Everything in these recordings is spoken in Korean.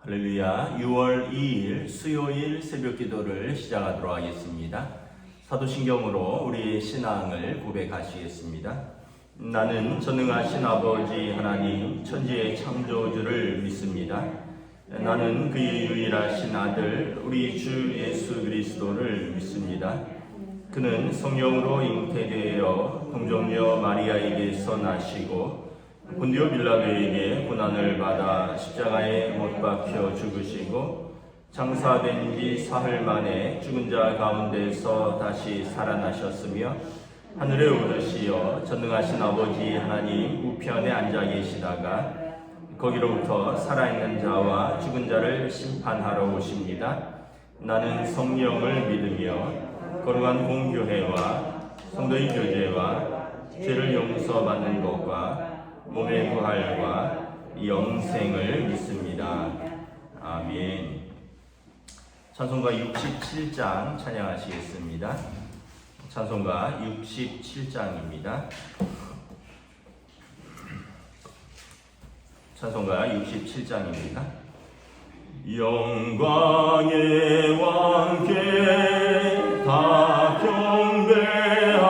할렐루야. 6월 2일 수요일 새벽 기도를 시작하도록 하겠습니다. 사도신경으로 우리의 신앙을 고백하시겠습니다. 나는 전능하신 아버지 하나님 천지의 창조주를 믿습니다. 나는 그의 유일하신 아들 우리 주 예수 그리스도를 믿습니다. 그는 성령으로 잉태되어 동정녀 마리아에게서 나시고 본디오 빌라도에게 고난을 받아 십자가에 못 박혀 죽으시고 장사된 지 사흘 만에 죽은 자 가운데서 다시 살아나셨으며 하늘에 오르시어 전능하신 아버지 하나님 우편에 앉아 계시다가 거기로부터 살아있는 자와 죽은 자를 심판하러 오십니다. 나는 성령을 믿으며 거룩한 공교회와 성도의 교제와 죄를 용서받는 것과 몸의 부활과 영생을 믿습니다. 아멘. 찬송가 67장 찬양하시겠습니다. 찬송가 67장입니다. 찬송가 67장입니다. 영광의 왕께 다 경배하며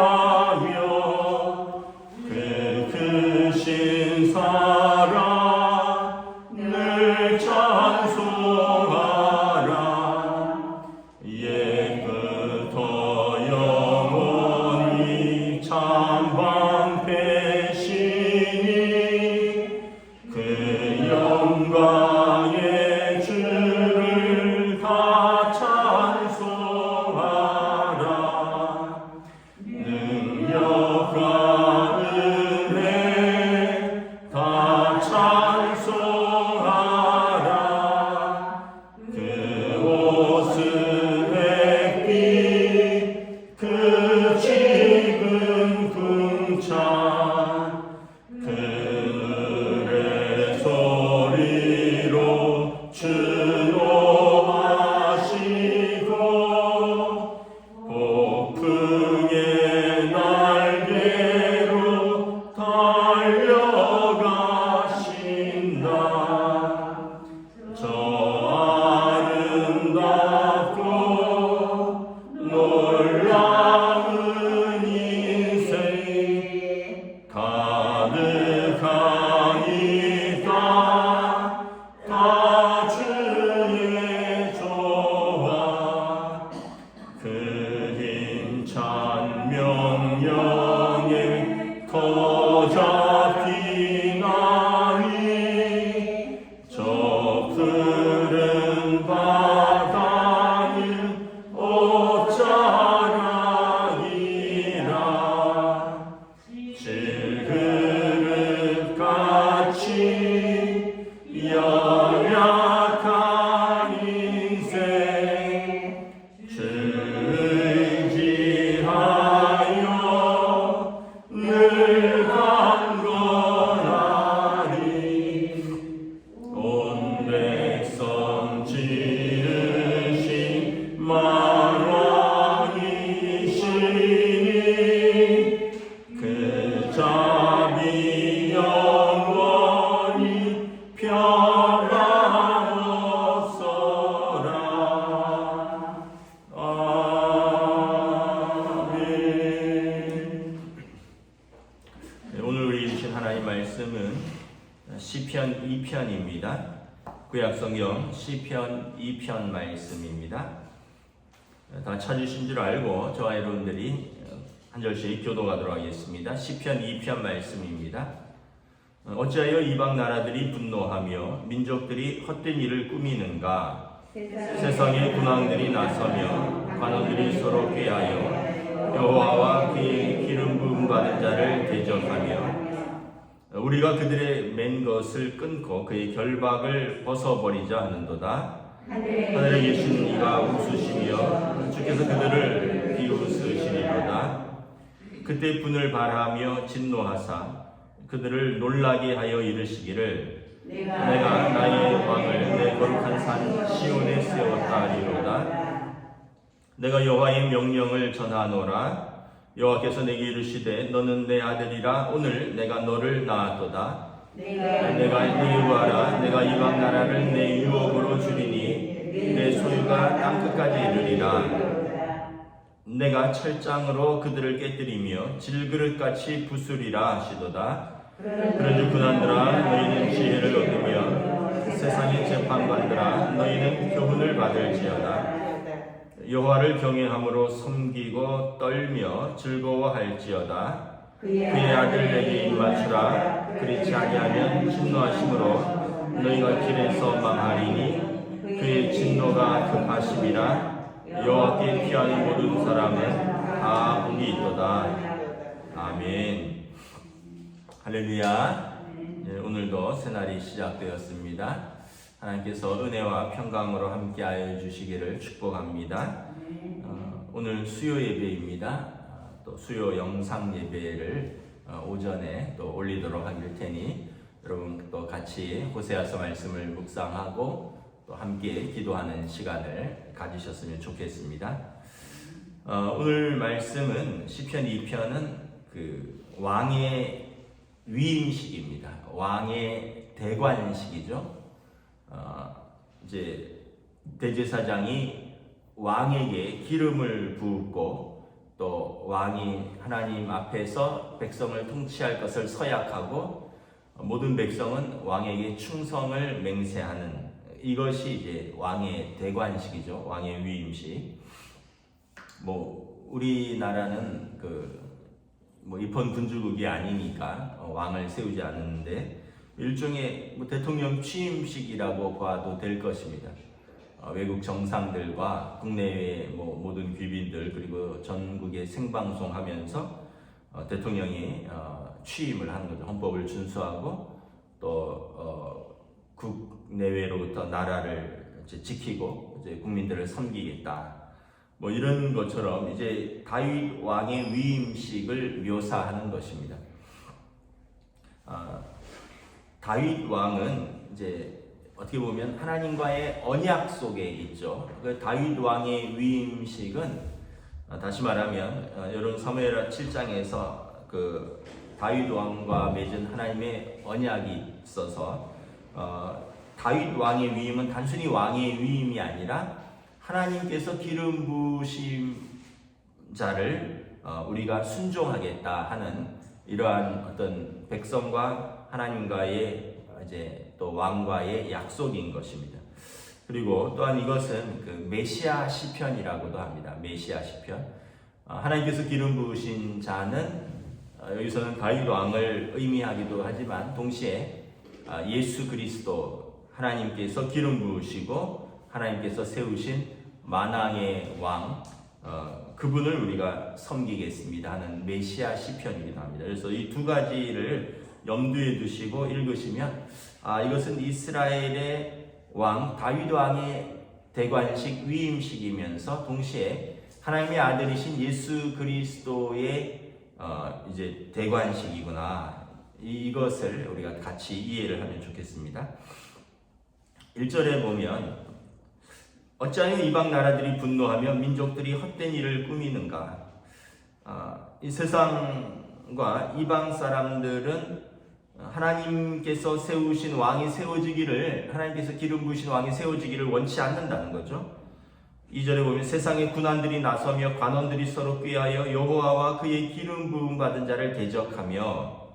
그 크신 사랑 늘 찬송하라. 옛부터 영원히 참 방패시니 그 영광의 주를 다 찬송하라. 능력과 은혜 다 찬송하라. 그 옷은 햇빛 그 지금 궁창 그늘의 소리로 추노하시고 폭풍의 날개로 달려가신다. 저 아름답고 놀라운 인생 가득하니까 다 주의 조화 그 힘찬 명령에 터져 피나니 저 푸른 바다는 옷자락이라. 질그릇같이 연약한 인생 의지하여 늘 강건하리. 온 백성 지으신 만왕이시니 그 자비 영원히 평안없어라. 아멘. 오늘 우리 주신 하나님 말씀은 시편 2편입니다. 구약성경 시편 2편 말씀입니다. 다 찾으신 줄 알고 저와 여러분들이 한 절씩 교도하도록 하겠습니다. 시편 2편 말씀입니다. 어찌하여 이방 나라들이 분노하며 민족들이 헛된 일을 꾸미는가? 세상의 군왕들이 나서며 관원들이 서로 꾀하여 여호와와 그의 기름 부음 받은 자를 대적하며 우리가 그들의 맨 것을 끊고 그의 결박을 벗어버리자 하는도다. 하늘에 계신 이가 웃으시며 주께서 그들을 비웃으시리로다. 그때 분을 발하며 진노하사 그들을 놀라게 하여 이르시기를 내가 나의 왕을 내 거룩한 산 시온에 세웠다 하리로다. 내가 여호와의 명령을 전하노라. 여호와께서 내게 이르시되 너는 내 아들이라 오늘 내가 너를 낳았도다. 내가 예우하라. 내가 이방 나라를 내 유업으로 주리니 내 소유가 땅끝까지 이르리라. 내가 철장으로 그들을 깨뜨리며 질그릇같이 부수리라 하시도다. 그런즉 군한들아 너희는 지혜를 얻으며 세상의 재판관들아 너희는 교훈을 받을지어다. 여호와를 경외함으로 섬기고 떨며 즐거워할지어다. 그의 아들에게 입맞추라. 그렇지 아니하면 진노하심으로 너희가 길에서 망하리니 그의 진노가 급하심이라. 여호와께 피하는 모든 사람은 다 복이 있도다. 아멘. 할렐루야. 오늘도 새날이 시작되었습니다. 하나님께서 은혜와 평강으로 함께하여 주시기를 축복합니다. 오늘 수요 예배입니다. 또 수요 영상 예배를 오전에 또 올리도록 할 테니 여러분 또 같이 호세아서 말씀을 묵상하고 또 함께 기도하는 시간을 가지셨으면 좋겠습니다. 오늘 말씀은 시편 2편은 그 왕의 위임식입니다. 왕의 대관식이죠. 이제 대제사장이 왕에게 기름을 부었고 또 왕이 하나님 앞에서 백성을 통치할 것을 서약하고 모든 백성은 왕에게 충성을 맹세하는 이것이 이제 왕의 대관식이죠. 왕의 위임식. 우리나라는 입헌 군주국이 아니니까 왕을 세우지 않는데 일종의 대통령 취임식이라고 봐도 될 것입니다. 외국 정상들과 국내외 모든 귀빈들 그리고 전국에 생방송하면서 대통령이 취임을 하는 거죠. 헌법을 준수하고 또 국내외로부터 나라를 이제 지키고 이제 국민들을 섬기겠다. 이런 것처럼 이제 다윗 왕의 위임식을 묘사하는 것입니다. 다윗 왕은 이제 어떻게 보면 하나님과의 언약 속에 있죠. 그 다윗 왕의 위임식은 다시 말하면 여러분 사무엘 7장에서 그 다윗 왕과 맺은 하나님의 언약이 있어서 다윗 왕의 위임은 단순히 왕의 위임이 아니라 하나님께서 기름 부으신 자를 우리가 순종하겠다 하는 이러한 어떤 백성과 하나님과의 이제 또 왕과의 약속인 것입니다. 그리고 또한 이것은 그 메시아 시편이라고도 합니다. 메시아 시편. 하나님께서 기름 부으신 자는 여기서는 다윗 왕을 의미하기도 하지만 동시에 예수 그리스도 하나님께서 기름 부으시고 하나님께서 세우신 만왕의 왕 그분을 우리가 섬기겠습니다 하는 메시아 시편이기도 합니다. 그래서 이 두 가지를 염두에 두시고 읽으시면 이것은 이스라엘의 왕 다윗 왕의 대관식 위임식이면서 동시에 하나님의 아들이신 예수 그리스도의 이제 대관식이구나. 이것을 우리가 같이 이해를 하면 좋겠습니다. 1절에 보면 어찌하여 이방 나라들이 분노하며 민족들이 헛된 일을 꾸미는가. 이 세상과 이방 사람들은 하나님께서 세우신 왕이 세워지기를 하나님께서 기름 부으신 왕이 세워지기를 원치 않는다는 거죠. 2절에 보면 세상의 군한들이 나서며 관원들이 서로 꾀하여 여호와와 그의 기름 부음 받은 자를 대적하며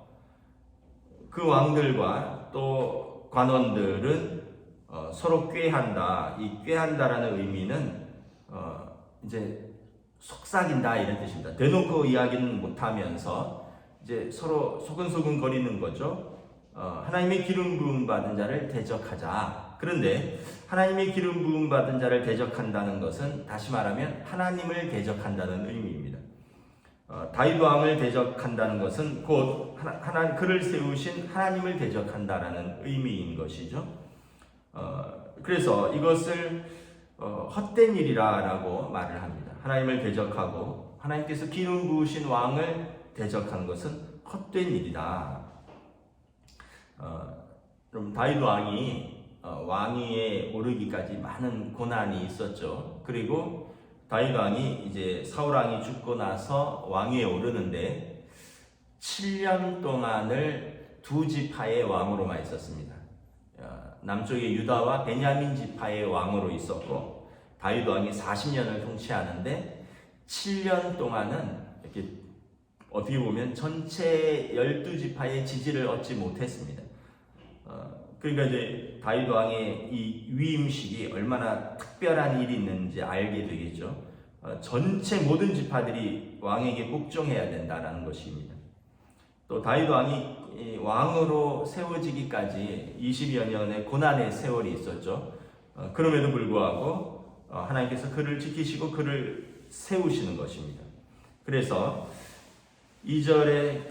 그 왕들과 또 관원들은 서로 꾀한다. 이 꾀한다라는 의미는 이제 속삭인다 이런 뜻입니다. 대놓고 이야기는 못하면서 이제 서로 소근소근 거리는 거죠. 하나님의 기름 부음 받은 자를 대적하자. 그런데 하나님의 기름 부음 받은 자를 대적한다는 것은 다시 말하면 하나님을 대적한다는 의미입니다. 다윗 왕을 대적한다는 것은 곧 그를 세우신 하나님을 대적한다라는 의미인 것이죠. 그래서 이것을 헛된 일이라고 말을 합니다. 하나님을 대적하고 하나님께서 기름 부으신 왕을 대적하는 것은 헛된 일이다. 그럼 다윗 왕이 왕위에 오르기까지 많은 고난이 있었죠. 그리고 다윗 왕이 이제 사울 왕이 죽고 나서 왕위에 오르는데 7년 동안을 두 지파의 왕으로만 있었습니다. 남쪽의 유다와 베냐민 지파의 왕으로 있었고 다윗 왕이 40년을 통치하는데 7년 동안은 이렇게 어떻게 보면 전체 12지파의 지지를 얻지 못했습니다. 그러니까 이제 다윗 왕의 이 위임식이 얼마나 특별한 일이 있는지 알게 되겠죠. 전체 모든 지파들이 왕에게 복종해야 된다는 것입니다. 또 다윗 왕이 왕으로 세워지기까지 20여 년의 고난의 세월이 있었죠. 그럼에도 불구하고 하나님께서 그를 지키시고 그를 세우시는 것입니다. 그래서 2절에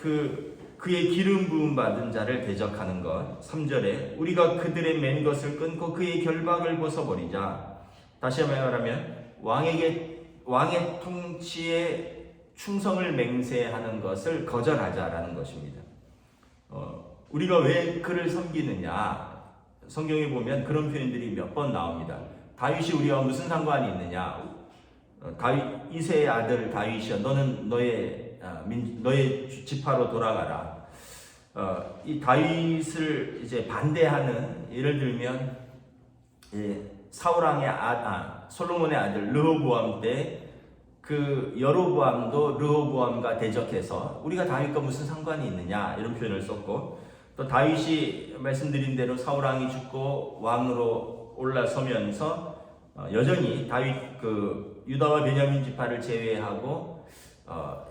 그의 기름 부음 받은 자를 대적하는 것, 3절에 우리가 그들의 맨 것을 끊고 그의 결박을 벗어버리자. 다시 말하면 왕의 통치에 충성을 맹세하는 것을 거절하자라는 것입니다. 우리가 왜 그를 섬기느냐? 성경에 보면 그런 표현들이 몇 번 나옵니다. 다윗이 우리와 무슨 상관이 있느냐? 이새의 아들 다윗이여, 너는 너의 지파로 돌아가라. 이 다윗을 이제 반대하는, 예를 들면 사울 왕의 솔로몬의 아들 르호보암 때 그 여로보암도 르호보암과 대적해서 우리가 다윗과 무슨 상관이 있느냐 이런 표현을 썼고, 또 다윗이 말씀드린 대로 사울 왕이 죽고 왕으로 올라서면서 여전히 다윗 유다와 베냐민 지파를 제외하고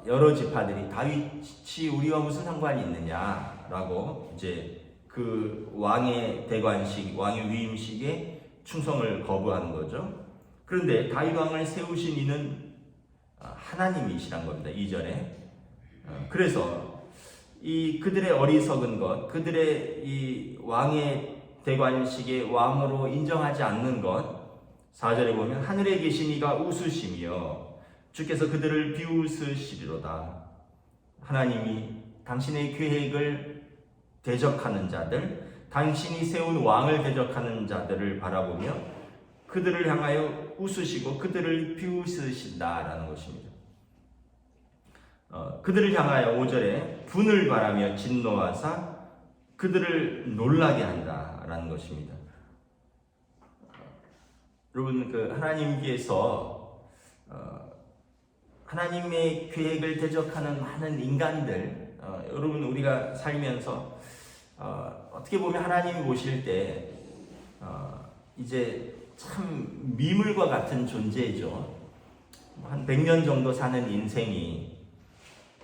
여러 지파들이 다윗이 우리와 무슨 상관이 있느냐라고 이제 그 왕의 대관식, 왕의 위임식에 충성을 거부하는 거죠. 그런데 다윗 왕을 세우신 이는 하나님이시란 겁니다. 2절에. 그래서 그들의 어리석은 것, 그들의 이 왕의 대관식의 왕으로 인정하지 않는 것, 4절에 보면 하늘에 계신 이가 웃으시며 주께서 그들을 비웃으시리로다. 하나님이 당신의 계획을 대적하는 자들, 당신이 세운 왕을 대적하는 자들을 바라보며 그들을 향하여 웃으시고 그들을 비웃으신다라는 것입니다. 그들을 향하여 5절에 분을 바라며 진노하사 그들을 놀라게 한다라는 것입니다. 여러분, 하나님께서 하나님의 계획을 대적하는 많은 인간들, 여러분 우리가 살면서 어떻게 보면 하나님이 보실 때 이제 참 미물과 같은 존재죠. 한 100년 정도 사는 인생이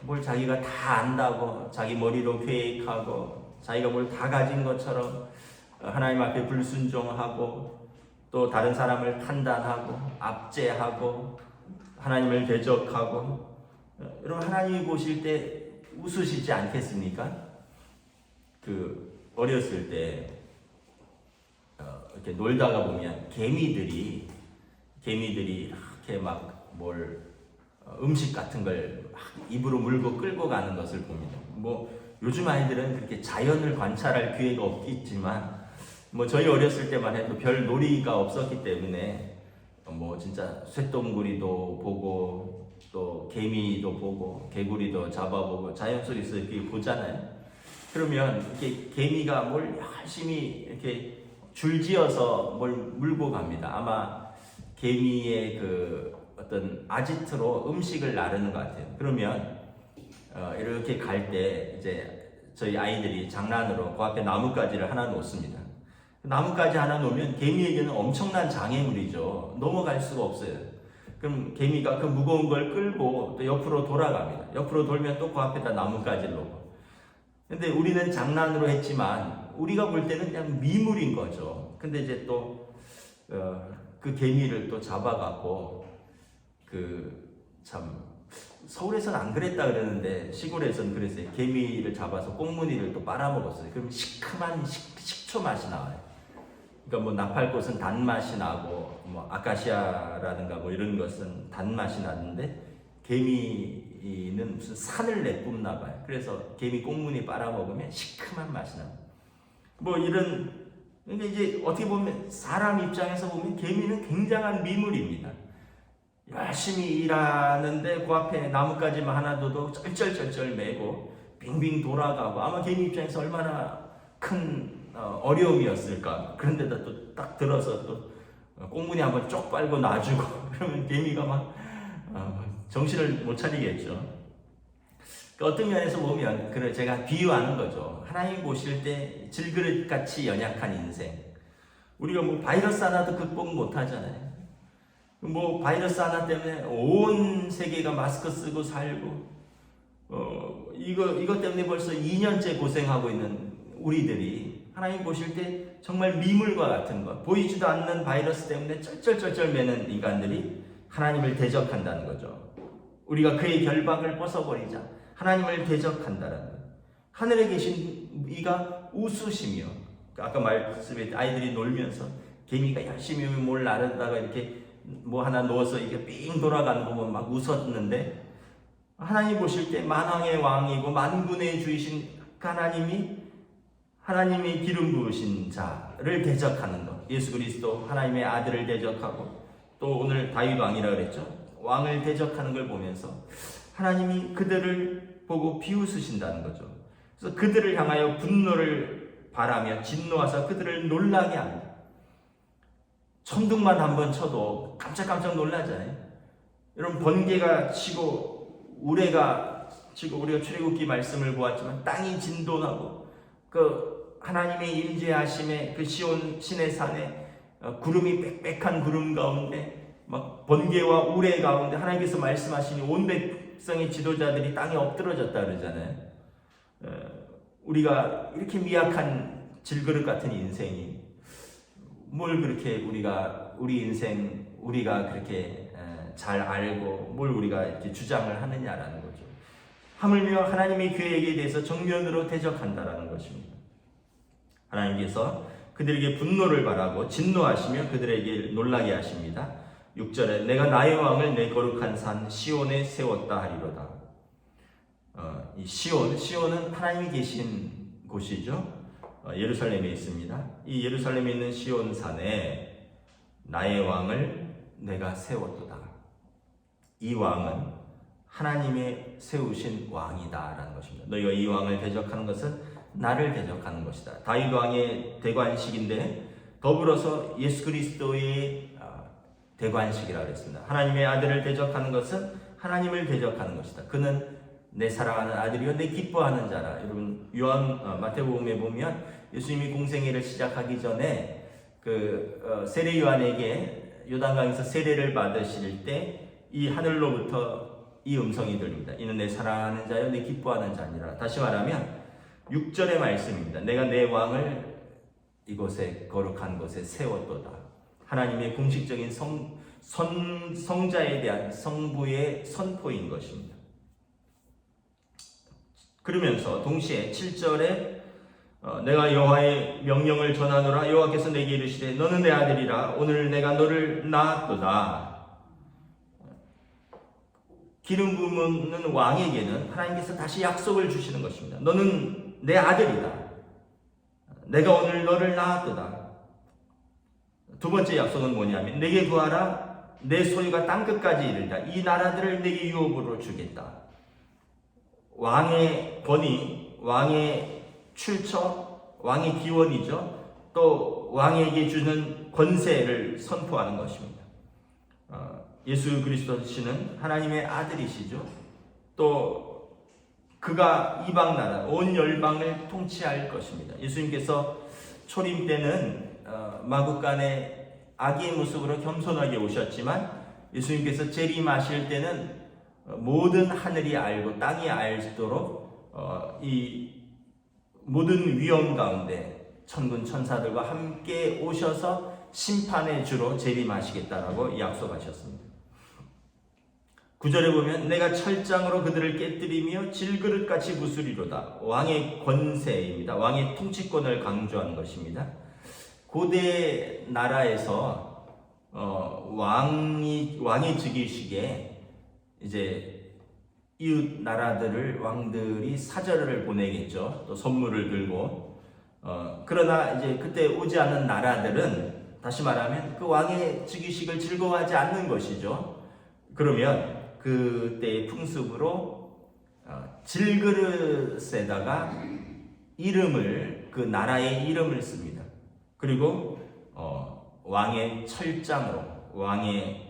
뭘 자기가 다 안다고 자기 머리로 계획하고 자기가 뭘 다 가진 것처럼 하나님 앞에 불순종하고 또 다른 사람을 판단하고 압제하고 하나님을 대적하고, 여러분 하나님이 보실 때 웃으시지 않겠습니까? 어렸을 때 이렇게 놀다가 보면 개미들이 이렇게 막 음식 같은 걸 막 입으로 물고 끌고 가는 것을 봅니다. 요즘 아이들은 그렇게 자연을 관찰할 기회가 없겠지만 저희 어렸을 때만 해도 별 놀이가 없었기 때문에 진짜 쇳덩구리도 보고 또 개미도 보고 개구리도 잡아보고 자연 속에서 이렇게 보잖아요. 그러면 이렇게 개미가 뭘 열심히 이렇게 줄지어서 뭘 물고 갑니다. 아마 개미의 어떤 아지트로 음식을 나르는 것 같아요. 그러면 이렇게 갈 때 이제 저희 아이들이 장난으로 그 앞에 나뭇가지를 하나 놓습니다. 나뭇가지 하나 놓으면 개미에게는 엄청난 장애물이죠. 넘어갈 수가 없어요. 그럼 개미가 그 무거운 걸 끌고 또 옆으로 돌아갑니다. 옆으로 돌면 또 그 앞에다 나뭇가지를 놓고. 근데 우리는 장난으로 했지만 우리가 볼 때는 그냥 미물인 거죠. 근데 이제 또 그 개미를 또 잡아갖고 참 서울에서는 안 그랬다 그러는데 시골에서는 그랬어요. 개미를 잡아서 꽁무니를 또 빨아먹었어요. 그럼 시큼한 식초 맛이 나와요. 그러니까 나팔꽃은 단맛이 나고 아카시아라든가 이런 것은 단맛이 나는데 개미는 무슨 산을 내뿜나 봐요. 그래서 개미 꽁무니 빨아먹으면 시큼한 맛이 나요. 그러니까 이제 어떻게 보면 사람 입장에서 보면 개미는 굉장한 미물입니다. 열심히 일하는데 그 앞에 나뭇가지만 하나 둬도 쩔쩔쩔쩔 매고 빙빙 돌아가고 아마 개미 입장에서 얼마나 큰 어려움이었을까. 그런데다 또 딱 들어서 또 꽁무니 한번 쪽 빨고 놔주고 그러면 개미가 막 정신을 못 차리겠죠. 어떤 면에서 보면 그래 제가 비유하는 거죠. 하나님 보실 때 질그릇같이 연약한 인생. 우리가 뭐 바이러스 하나도 극복 못 하잖아요. 뭐 바이러스 하나 때문에 온 세계가 마스크 쓰고 살고 이거 때문에 벌써 2년째 고생하고 있는 우리들이 하나님 보실 때 정말 미물과 같은 것, 보이지도 않는 바이러스 때문에 쩔쩔쩔쩔 매는 인간들이 하나님을 대적한다는 거죠. 우리가 그의 결박을 벗어버리자 하나님을 대적한다는 것. 하늘에 계신 이가 우수시며, 아까 말씀에 아이들이 놀면서 개미가 열심히 뭘 나르다가 이렇게 뭐 하나 넣어서 이게 삥 돌아가는 거 보면 막 웃었는데, 하나님 보실 때 만왕의 왕이고 만군의 주이신 하나님이 기름 부으신 자를 대적하는 것. 예수 그리스도 하나님의 아들을 대적하고 또 오늘 다윗 왕이라 그랬죠. 왕을 대적하는 걸 보면서 하나님이 그들을 보고 비웃으신다는 거죠. 그래서 그들을 향하여 분노를 바라며 진노하사 그들을 놀라게 합니다. 천둥만 한번 쳐도 깜짝깜짝 놀라잖아요. 여러분, 번개가 치고 우레가 치고, 우리가 출애굽기 말씀을 보았지만 땅이 진동하고 그 하나님의 임재하심에 그 시온 시내 산에 구름이 빽빽한 구름 가운데 막 번개와 우레 가운데 하나님께서 말씀하시니 온 백성의 지도자들이 땅에 엎드러졌다 그러잖아요. 우리가 이렇게 미약한 질그릇 같은 인생이 뭘 그렇게 우리 인생 우리가 그렇게 잘 알고 뭘 우리가 이렇게 주장을 하느냐라는 거죠. 하물며 하나님의 계획에 대해서 정면으로 대적한다라는 것입니다. 하나님께서 그들에게 분노를 바라고 진노하시며 그들에게 놀라게 하십니다. 6절에 내가 나의 왕을 내 거룩한 산 시온에 세웠다 하리로다. 이 시온은 하나님이 계신 곳이죠. 예루살렘에 있습니다. 이 예루살렘에 있는 시온산에 나의 왕을 내가 세웠도다. 이 왕은 하나님의 세우신 왕이다라는 것입니다. 너희가 이 왕을 대적하는 것은 나를 대적하는 것이다. 다윗 왕의 대관식인데 더불어서 예수 그리스도의 대관식이라고 했습니다. 하나님의 아들을 대적하는 것은 하나님을 대적하는 것이다. 그는 내 사랑하는 아들이요 내 기뻐하는 자라. 여러분, 마태복음에 보면 예수님이 공생애를 시작하기 전에 세례 요한에게 요단강에서 세례를 받으실 때 이 하늘로부터 이 음성이 들립니다. 이는 내 사랑하는 자요 내 기뻐하는 자니라. 다시 말하면 6절의 말씀입니다. 내가 내 왕을 이곳에 거룩한 곳에 세웠도다. 하나님의 공식적인 성자에 대한 성부의 선포인 것입니다. 그러면서 동시에 7절에 내가 여호와의 명령을 전하노라. 여호와께서 내게 이르시되 너는 내 아들이라. 오늘 내가 너를 낳았도다. 기름 부음은 왕에게는 하나님께서 다시 약속을 주시는 것입니다. 너는 내 아들이다. 내가 오늘 너를 낳았도다. 두 번째 약속은 뭐냐면 내게 구하라. 내 소유가 땅끝까지 이르리라. 이 나라들을 내게 유업으로 주겠다. 왕의 권위, 왕의 출처, 왕의 기원이죠. 또 왕에게 주는 권세를 선포하는 것입니다. 예수 그리스도시는 하나님의 아들이시죠. 또 그가 이방 나라, 온 열방을 통치할 것입니다. 예수님께서 초림 때는 마구간에 아기의 모습으로 겸손하게 오셨지만 예수님께서 재림하실 때는 모든 하늘이 알고 땅이 알도록 이 모든 위험 가운데 천군 천사들과 함께 오셔서 심판의 주로 재림하시겠다라고 약속하셨습니다. 9절에 보면 내가 철장으로 그들을 깨뜨리며 질그릇같이 부수리로다. 왕의 권세입니다. 왕의 통치권을 강조하는 것입니다. 고대 나라에서 왕의 즉위식에 이제 이웃 나라들을 왕들이 사절을 보내겠죠. 또 선물을 들고. 그러나 이제 그때 오지 않은 나라들은 다시 말하면 그 왕의 즉위식을 즐거워하지 않는 것이죠. 그러면 그때의 풍습으로 질그릇에다가 이름을, 그 나라의 이름을 씁니다. 그리고 왕의 철장으로, 왕의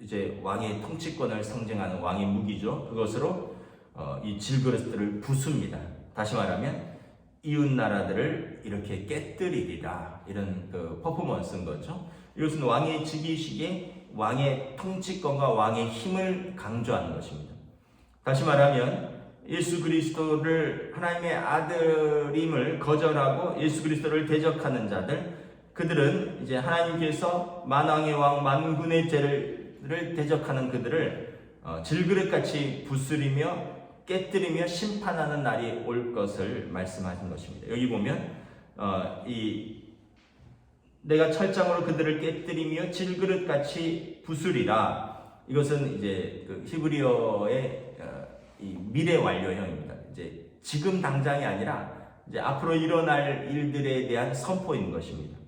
이제 왕의 통치권을 상징하는 왕의 무기죠. 그것으로 이 질그릇들을 부숩니다. 다시 말하면 이웃 나라들을 이렇게 깨뜨리리라, 이런 그 퍼포먼스인 거죠. 이것은 왕의 즉위식에 왕의 통치권과 왕의 힘을 강조하는 것입니다. 다시 말하면 예수 그리스도를, 하나님의 아들임을 거절하고 예수 그리스도를 대적하는 자들, 그들은 이제 하나님께서 만왕의 왕 만군의 죄를 대적하는 그들을 질그릇같이 부스리며 깨뜨리며 심판하는 날이 올 것을 말씀하신 것입니다. 여기 보면 내가 철장으로 그들을 깨뜨리며 질그릇같이 부수리라. 이것은 이제 그 히브리어의 이 미래 완료형입니다. 이제 지금 당장이 아니라 이제 앞으로 일어날 일들에 대한 선포인 것입니다.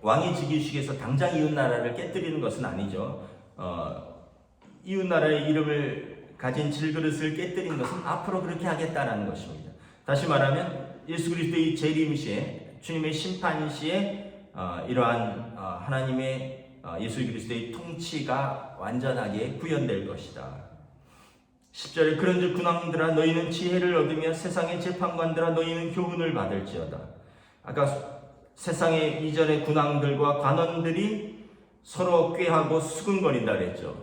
왕의 즉위식에서 당장 이웃 나라를 깨뜨리는 것은 아니죠. 이웃 나라의 이름을 가진 질그릇을 깨뜨린 것은 앞으로 그렇게 하겠다라는 것입니다. 다시 말하면 예수 그리스도의 재림 시에, 주님의 심판 시에 이러한 하나님의 예수 그리스도의 통치가 완전하게 구현될 것이다. 10절에 그런즉 군왕들아 너희는 지혜를 얻으며 세상의 재판관들아 너희는 교훈을 받을지어다. 아까 세상의 이전의 군왕들과 관원들이 서로 꾀하고 수근거린다 그랬죠.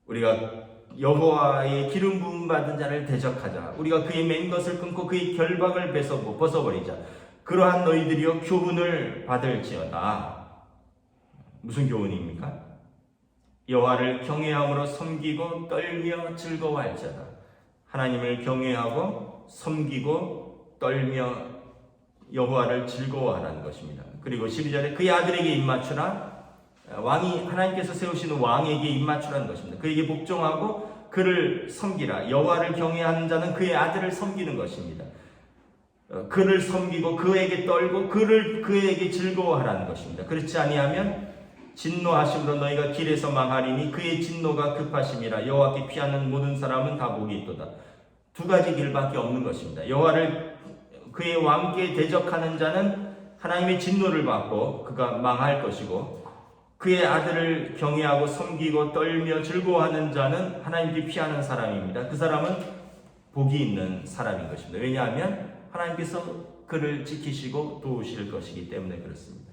우리가 여호와의 기름 부음 받은 자를 대적하자. 우리가 그의 맨 것을 끊고 그의 결박을 벗어버리자. 그러한 너희들이여 교훈을 받을지어다. 무슨 교훈입니까? 여호와를 경외함으로 섬기고 떨며 즐거워할지어다. 하나님을 경외하고 섬기고 떨며 여호와를 즐거워하라는 것입니다. 그리고 12절에 그의 아들에게 입맞추라. 왕이, 하나님께서 세우시는 왕에게 입맞추라는 것입니다. 그에게 복종하고 그를 섬기라. 여호와를 경외하는 자는 그의 아들을 섬기는 것입니다. 그를 섬기고 그에게 떨고 그에게 즐거워하라는 것입니다. 그렇지 아니하면 진노하심으로 너희가 길에서 망하리니 그의 진노가 급하심이라. 여호와께 피하는 모든 사람은 다 복이 있도다. 두 가지 길밖에 없는 것입니다. 여호와를, 그의 왕께 대적하는 자는 하나님의 진노를 받고 그가 망할 것이고, 그의 아들을 경외하고 섬기고 떨며 즐거워하는 자는 하나님께 피하는 사람입니다. 그 사람은 복이 있는 사람인 것입니다. 왜냐하면 하나님께서 그를 지키시고 도우실 것이기 때문에 그렇습니다.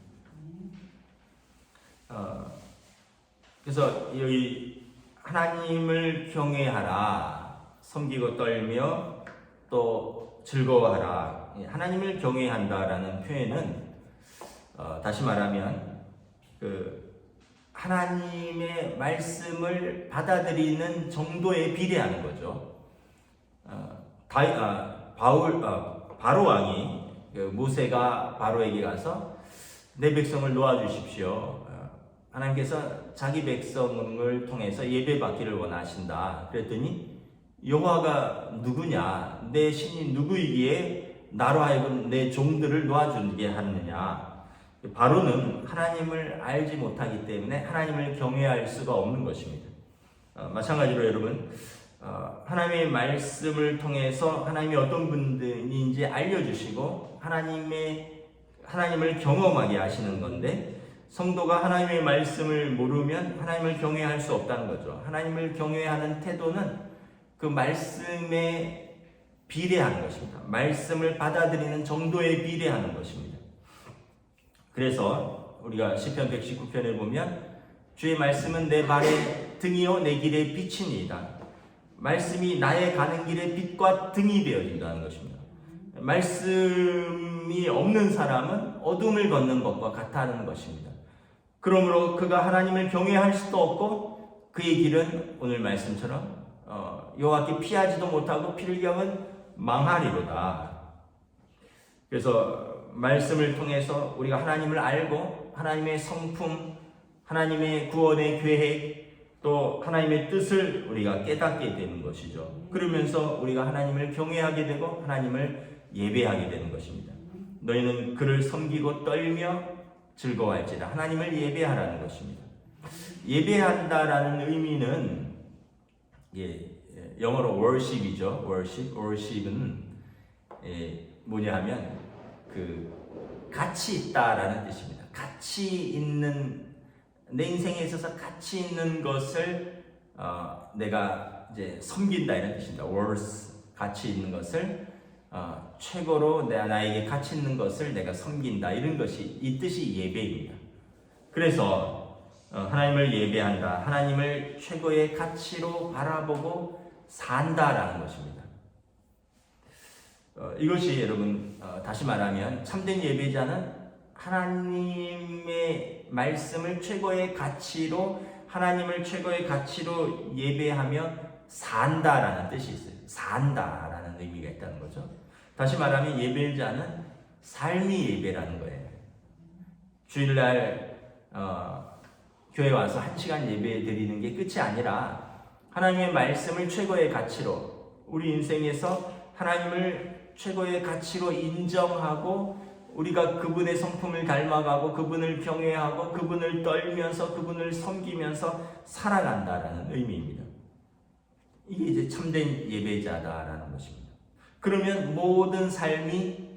그래서 여기 하나님을 경외하라, 섬기고 떨며 또 즐거워하라. 하나님을 경외한다라는 표현은 다시 말하면 하나님의 말씀을 받아들이는 정도에 비례하는 거죠. 바로 왕이, 모세가 바로에게 가서 내 백성을 놓아주십시오. 하나님께서 자기 백성을 통해서 예배받기를 원하신다. 그랬더니 여호와가 누구냐? 내 신이 누구이기에 나로 하여금 내 종들을 놓아주게 하느냐? 바로는 하나님을 알지 못하기 때문에 하나님을 경외할 수가 없는 것입니다. 마찬가지로 여러분, 하나님의 말씀을 통해서 하나님이 어떤 분들인지 알려주시고 하나님을 경험하게 하시는 건데, 성도가 하나님의 말씀을 모르면 하나님을 경외할 수 없다는 거죠. 하나님을 경외하는 태도는 그 말씀에 비례하는 것입니다. 말씀을 받아들이는 정도에 비례하는 것입니다. 그래서 우리가 시편 119편에 보면 주의 말씀은 내 발의 등이요 내 길의 빛이니이다. 말씀이 나의 가는 길의 빛과 등이 되어진다는 것입니다. 말씀이 없는 사람은 어둠을 걷는 것과 같다는 것입니다. 그러므로 그가 하나님을 경외할 수도 없고 그의 길은 오늘 말씀처럼 여호와께 피하지도 못하고 필경은 망하리로다. 그래서 말씀을 통해서 우리가 하나님을 알고 하나님의 성품, 하나님의 구원의 계획, 또 하나님의 뜻을 우리가 깨닫게 되는 것이죠. 그러면서 우리가 하나님을 경외하게 되고 하나님을 예배하게 되는 것입니다. 너희는 그를 섬기고 떨며 즐거워할지라. 하나님을 예배하라는 것입니다. 예배한다라는 의미는 영어로 worship이죠. worship은 뭐냐 하면 그 가치 있다라는 뜻입니다. 가치 있는 내 인생에 있어서 가치 있는 것을 내가 이제 섬긴다 이런 뜻입니다. worth 가치 있는 것을 최고로 나에게 가치 있는 것을 내가 섬긴다 이런 것이 이 뜻이 예배입니다. 그래서 하나님을 예배한다, 하나님을 최고의 가치로 바라보고 산다라는 것입니다. 이것이 여러분 다시 말하면 참된 예배자는 하나님의 말씀을 최고의 가치로 하나님을 최고의 가치로 예배하며 산다라는 뜻이 있어요. 산다라는 의미가 있다는 거죠. 다시 말하면 예배자는 삶이 예배라는 거예요. 주일날 교회 와서 1시간 예배 드리는 게 끝이 아니라 하나님의 말씀을 최고의 가치로 우리 인생에서 하나님을 최고의 가치로 인정하고 우리가 그분의 성품을 닮아가고 그분을 경외하고 그분을 떨면서 그분을 섬기면서 살아간다라는 의미입니다. 이게 이제 참된 예배자다라는 것입니다. 그러면 모든 삶이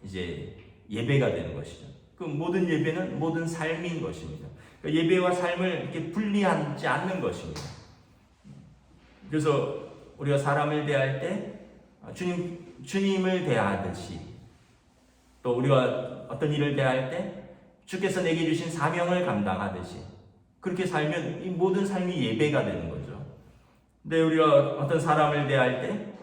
이제 예배가 되는 것이죠. 그 모든 예배는 모든 삶인 것입니다. 그러니까 예배와 삶을 이렇게 분리하지 않는 것입니다. 그래서 우리가 사람을 대할 때 주님을 대하듯이 또 우리가 어떤 일을 대할 때 주께서 내게 주신 사명을 감당하듯이 그렇게 살면 이 모든 삶이 예배가 되는 거죠. 근데 우리가 어떤 사람을 대할 때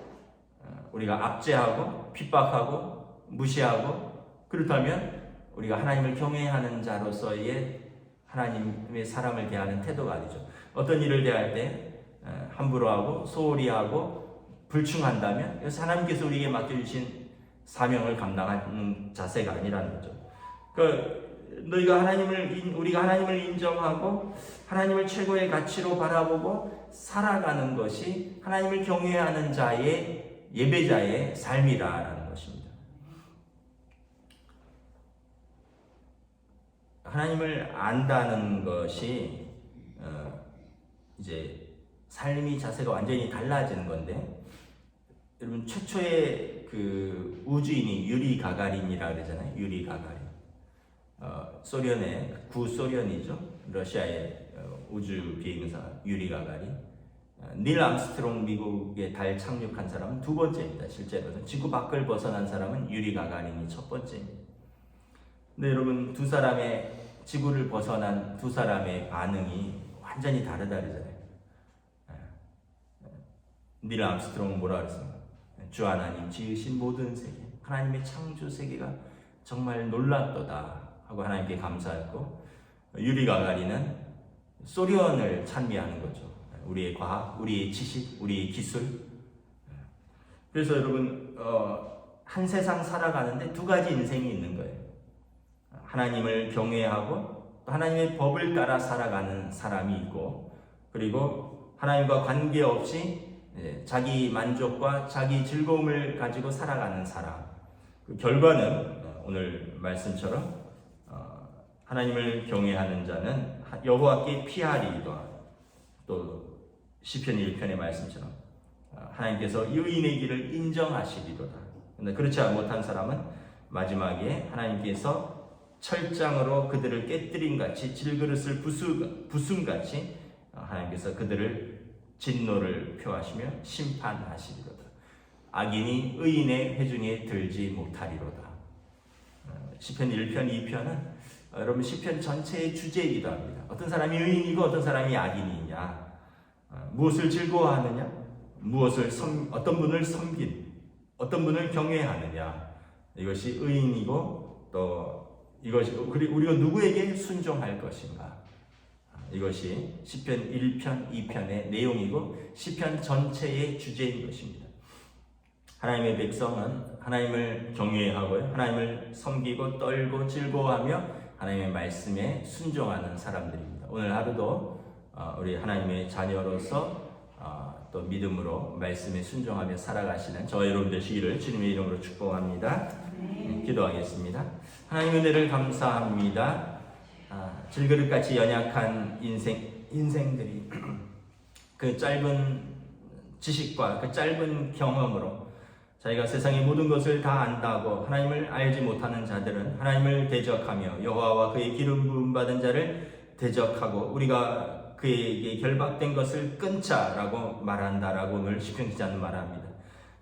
우리가 압제하고 핍박하고 무시하고 그렇다면 우리가 하나님을 경외하는 자로서의 하나님의 사람을 대하는 태도가 아니죠. 어떤 일을 대할 때 함부로 하고 소홀히 하고 불충한다면 그래서 하나님께서 우리에게 맡겨주신 사명을 감당하는 자세가 아니라는 거죠. 우리가 하나님을 인정하고 하나님을 최고의 가치로 바라보고 살아가는 것이 하나님을 경외하는 자의 예배자의 삶이라는 것입니다. 하나님을 안다는 것이 이제 삶이 자세가 완전히 달라지는 건데 여러분 최초의 그 우주인이 유리 가가린이라 그러잖아요. 유리 가가린. 소련의 구소련이죠. 러시아의 우주 비행사 유리 가가린. 닐 암스트롱 미국의 달 착륙한 사람은 두 번째입니다. 실제로는 지구 밖을 벗어난 사람은 유리 가가린이 첫 번째입니다. 근데 여러분 두 사람의 지구를 벗어난 두 사람의 반응이 완전히 다르다 그러잖아요. 닐 암스트롱은 뭐라 그랬습니까? 주 하나님 지으신 모든 세계, 하나님의 창조 세계가 정말 놀랍도다 하고 하나님께 감사했고, 유리 가가린은 소련을 찬미하는 거죠. 우리의 과학, 우리의 지식, 우리의 기술. 그래서 여러분 한 세상 살아가는데 두 가지 인생이 있는 거예요. 하나님을 경외하고 또 하나님의 법을 따라 살아가는 사람이 있고, 그리고 하나님과 관계없이 자기 만족과 자기 즐거움을 가지고 살아가는 사람. 그 결과는 오늘 말씀처럼 하나님을 경외하는 자는 여호와께 피하리이다. 또 시편 1편의 말씀처럼 하나님께서 의인의 길을 인정하시리로다. 그런데 그렇지 못한 사람은 마지막에 하나님께서 철장으로 그들을 깨뜨린 같이 질그릇을 부순같이 하나님께서 그들을 진노를 표하시며 심판하시리로다. 악인이 의인의 회중에 들지 못하리로다. 시편 1편, 2편은 여러분 시편 전체의 주제이기도 합니다. 어떤 사람이 의인이고 어떤 사람이 악인이냐, 무엇을 즐거워하느냐, 어떤 분을 섬긴, 어떤 분을 경외하느냐, 이것이 의인이고 또 이것이 우리가 누구에게 순종할 것인가, 이것이 시편 1편, 2편의 내용이고 시편 전체의 주제인 것입니다. 하나님의 백성은 하나님을 경외하고요, 하나님을 섬기고 떨고 즐거워하며 하나님의 말씀에 순종하는 사람들입니다. 오늘 하루도 우리 하나님의 자녀로서 또 믿음으로 말씀에 순종하며 살아가시는 저와 여러분 되시기를 주님의 이름으로 축복합니다. 기도하겠습니다. 하나님의 은혜를 감사합니다. 질그릇같이 연약한 인생들이 그 짧은 지식과 그 짧은 경험으로 자기가 세상의 모든 것을 다 안다고 하나님을 알지 못하는 자들은 하나님을 대적하며 여호와와 그의 기름 부음 받은 자를 대적하고 우리가 그에게 결박된 것을 끊자라고 말한다라고 오늘 시편 기자는 말합니다.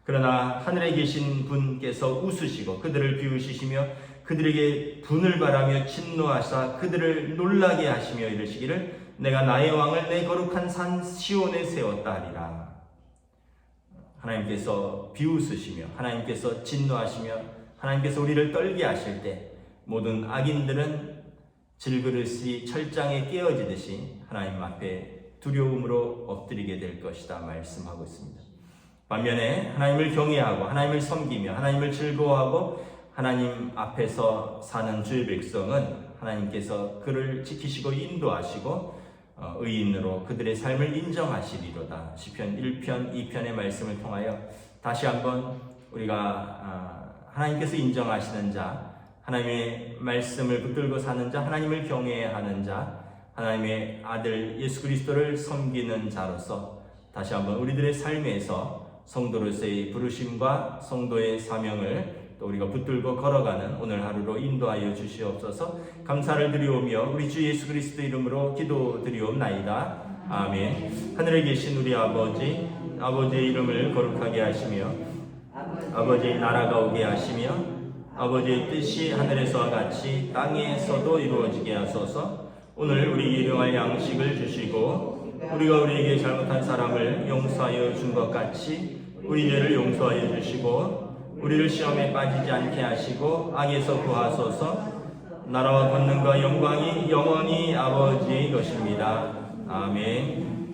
그러나 하늘에 계신 분께서 웃으시고 그들을 비웃으시며 그들에게 분을 바라며 진노하사 그들을 놀라게 하시며 이르시기를 내가 나의 왕을 내 거룩한 산 시온에 세웠다 하리라. 하나님께서 비웃으시며 하나님께서 진노하시며 하나님께서 우리를 떨게 하실 때 모든 악인들은 질그릇이 철장에 깨어지듯이 하나님 앞에 두려움으로 엎드리게 될 것이다 말씀하고 있습니다. 반면에 하나님을 경외하고 하나님을 섬기며 하나님을 즐거워하고 하나님 앞에서 사는 주의 백성은 하나님께서 그를 지키시고 인도하시고 의인으로 그들의 삶을 인정하시리로다. 시편 1편 2편의 말씀을 통하여 다시 한번 우리가 하나님께서 인정하시는 자, 하나님의 말씀을 붙들고 사는 자, 하나님을 경외하는 자, 하나님의 아들 예수 그리스도를 섬기는 자로서 다시 한번 우리들의 삶에서 성도로서의 부르심과 성도의 사명을 또 우리가 붙들고 걸어가는 오늘 하루로 인도하여 주시옵소서. 감사를 드리오며 우리 주 예수 그리스도 이름으로 기도드리옵나이다. 아멘. 하늘에 계신 우리 아버지, 아버지의 이름을 거룩하게 하시며 아버지의 나라가 오게 하시며 아버지의 뜻이 하늘에서와 같이 땅에서도 이루어지게 하소서. 오늘 우리 일용할 양식을 주시고 우리가 우리에게 잘못한 사람을 용서하여 준 것 같이 우리 죄를 용서하여 주시고 우리를 시험에 빠지지 않게 하시고 악에서 구하소서. 나라와 권능과 영광이 영원히 아버지의 것입니다. 아멘.